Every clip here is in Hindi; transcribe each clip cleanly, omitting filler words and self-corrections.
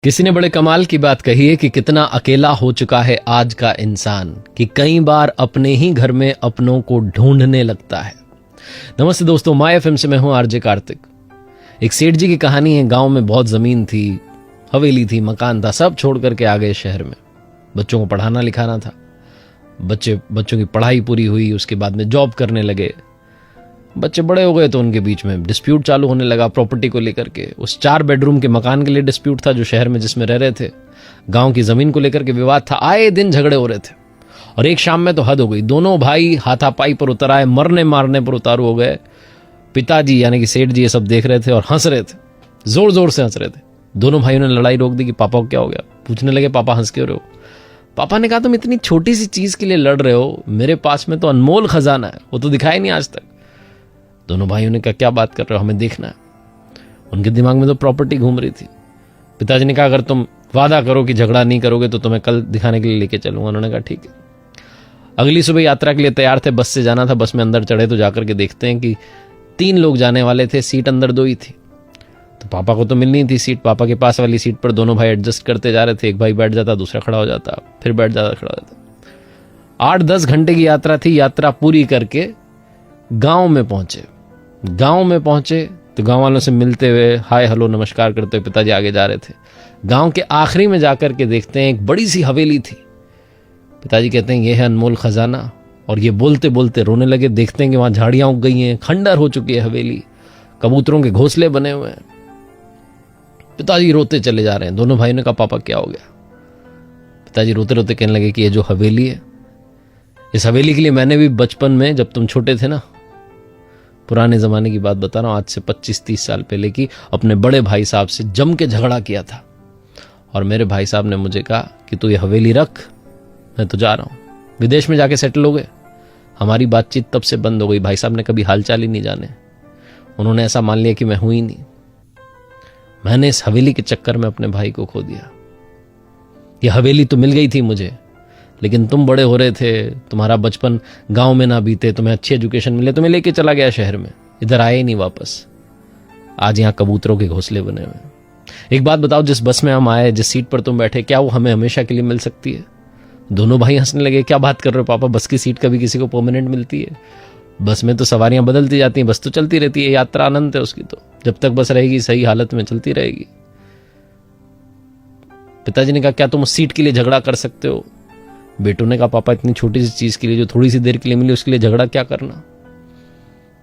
किसी ने बड़े कमाल की बात कही है कि कितना अकेला हो चुका है आज का इंसान कि कई बार अपने ही घर में अपनों को ढूंढने लगता है। नमस्ते दोस्तों, माय एफएम से मैं हूं आरजे कार्तिक। एक सेठ जी की कहानी है। गांव में बहुत जमीन थी, हवेली थी, मकान था, सब छोड़ करके आ गए शहर में। बच्चों को पढ़ाना लिखाना था। बच्चों की पढ़ाई पूरी हुई, उसके बाद में जॉब करने लगे। बच्चे बड़े हो गए तो उनके बीच में डिस्प्यूट चालू होने लगा प्रॉपर्टी को लेकर के। उस 4 बेडरूम के मकान के लिए डिस्प्यूट था जो शहर में जिसमें रह रहे थे। गांव की जमीन को लेकर के विवाद था। आए दिन झगड़े हो रहे थे और एक शाम में तो हद हो गई। दोनों भाई हाथापाई पर उतर आए, मरने मारने पर उतारू हो गए। पिताजी यानी कि सेठ जी ये सब देख रहे थे और हंस रहे थे, जोर जोर से हंस रहे थे। दोनों भाइयों ने लड़ाई रोक दी कि पापा को क्या हो गया। पूछने लगे, पापा हंस क्यों रहे हो? पापा ने कहा, तुम इतनी छोटी सी चीज के लिए लड़ रहे हो, मेरे पास में तो अनमोल खजाना है, वो तो दिखाई नहीं आज तक। दोनों भाइयों ने कहा, क्या बात कर रहे हो, हमें देखना है। उनके दिमाग में तो प्रॉपर्टी घूम रही थी। पिताजी ने कहा, अगर तुम वादा करो कि झगड़ा नहीं करोगे तो तुम्हें कल दिखाने के लिए लेके चलूंगा। उन्होंने कहा, ठीक है। अगली सुबह यात्रा के लिए तैयार थे, बस से जाना था। बस में अंदर चढ़े तो जाकर के देखते हैं कि 3 लोग जाने वाले थे, सीट अंदर 2 ही थी। तो पापा को तो मिलनी थी सीट। पापा के पास वाली सीट पर दोनों भाई एडजस्ट करते जा रहे थे। एक भाई बैठ जाता, दूसरा खड़ा हो जाता, फिर बैठ जाता, खड़ा हो जाता। 8-10 घंटे की यात्रा थी। यात्रा पूरी करके गांव में पहुंचे तो गांव वालों से मिलते हुए हाय हेलो नमस्कार करते हुए पिताजी आगे जा रहे थे। गांव के आखिरी में जाकर के देखते हैं एक बड़ी सी हवेली थी। पिताजी कहते हैं, यह है अनमोल खजाना। और ये बोलते बोलते रोने लगे। देखते हैं कि वहां झाड़ियां उग गई हैं, खंडर हो चुकी है हवेली, कबूतरों के घोंसले बने हुए हैं। पिताजी रोते चले जा रहे हैं। दोनों भाइयों ने कहा, पापा क्या हो गया? पिताजी रोते रोते कहने लगे कि ये जो हवेली है, इस हवेली के लिए मैंने भी बचपन में, जब तुम छोटे थे ना, पुराने जमाने की बात बता रहा हूं, आज से 25-30 साल पहले की, अपने बड़े भाई साहब से जम के झगड़ा किया था। और मेरे भाई साहब ने मुझे कहा कि तू ये हवेली रख, मैं तो जा रहा हूं, विदेश में जाके सेटल हो गए। हमारी बातचीत तब से बंद हो गई। भाई साहब ने कभी हालचाल ही नहीं जाने। उन्होंने ऐसा मान लिया कि मैं हुई नहीं। मैंने इस हवेली के चक्कर में अपने भाई को खो दिया। यह हवेली तो मिल गई थी मुझे, लेकिन तुम बड़े हो रहे थे, तुम्हारा बचपन गांव में ना बीते, तुम्हें अच्छी एजुकेशन मिले, तुम्हें लेके चला गया शहर में, इधर आए ही नहीं वापस। आज यहां कबूतरों के घोंसले बने हुए हैं। एक बात बताओ, जिस बस में हम आए, जिस सीट पर तुम बैठे, क्या वो हमें हमेशा के लिए मिल सकती है? दोनों भाई हंसने लगे। क्या बात कर रहे हो पापा, बस की सीट कभी किसी को परमानेंट मिलती है? बस में तो सवारियां बदलती जाती हैं, बस तो चलती रहती है, यात्रा आनंद है उसकी, तो जब तक बस रहेगी सही हालत में चलती रहेगी। पिताजी ने कहा, क्या तुम उस सीट के लिए झगड़ा कर सकते हो? बेटों ने कहा, पापा इतनी छोटी सी चीज के लिए, जो थोड़ी सी देर के लिए मिली, उसके लिए झगड़ा क्या करना?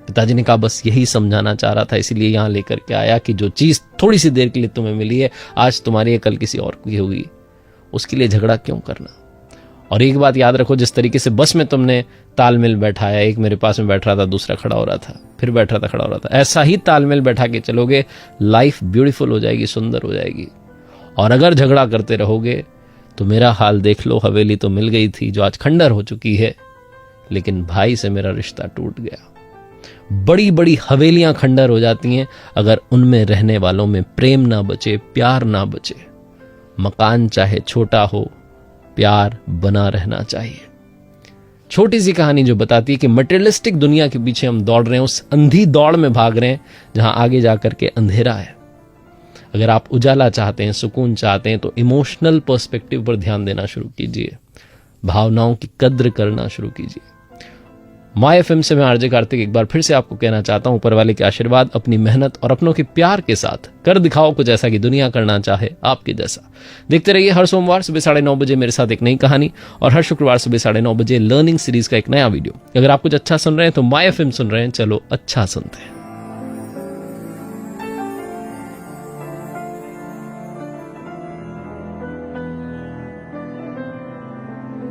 पिताजी ने कहा, बस यही समझाना चाह रहा था, इसीलिए यहां लेकर के आया कि जो चीज थोड़ी सी देर के लिए तुम्हें मिली है, आज तुम्हारी है, कल किसी और की होगी, उसके लिए झगड़ा क्यों करना? और एक बात याद रखो, जिस तरीके से बस में तुमने तालमेल बैठाया, एक मेरे पास में बैठ रहा था, दूसरा खड़ा हो रहा था, फिर बैठ रहा था, खड़ा हो रहा था, ऐसा ही तालमेल बैठा के चलोगे, लाइफ ब्यूटीफुल हो जाएगी, सुंदर हो जाएगी। और अगर झगड़ा करते रहोगे तो मेरा हाल देख लो। हवेली तो मिल गई थी जो आज खंडर हो चुकी है, लेकिन भाई से मेरा रिश्ता टूट गया। बड़ी बड़ी हवेलियां खंडर हो जाती हैं अगर उनमें रहने वालों में प्रेम ना बचे, प्यार ना बचे। मकान चाहे छोटा हो, प्यार बना रहना चाहिए। छोटी सी कहानी जो बताती है कि मटेरियलिस्टिक दुनिया के पीछे हम दौड़ रहे हैं, उस अंधी दौड़ में भाग रहे हैं जहां आगे जाकर के अंधेरा है। अगर आप उजाला चाहते हैं, सुकून चाहते हैं, तो इमोशनल पर्सपेक्टिव पर ध्यान देना शुरू कीजिए, भावनाओं की कद्र करना शुरू कीजिए। माय एफएम से मैं आरजे कार्तिक एक बार फिर से आपको कहना चाहता हूं, ऊपर वाले के आशीर्वाद, अपनी मेहनत और अपनों के प्यार के साथ कर दिखाओ कुछ ऐसा कि दुनिया करना चाहे आपके जैसा। देखते रहिए हर सोमवार सुबह 9:30 बजे मेरे साथ एक नई कहानी, और हर शुक्रवार सुबह 9:30 बजे लर्निंग सीरीज का एक नया वीडियो। अगर आप कुछ अच्छा सुन रहे हैं तो माय एफएम सुन रहे हैं, चलो अच्छा सुनते हैं।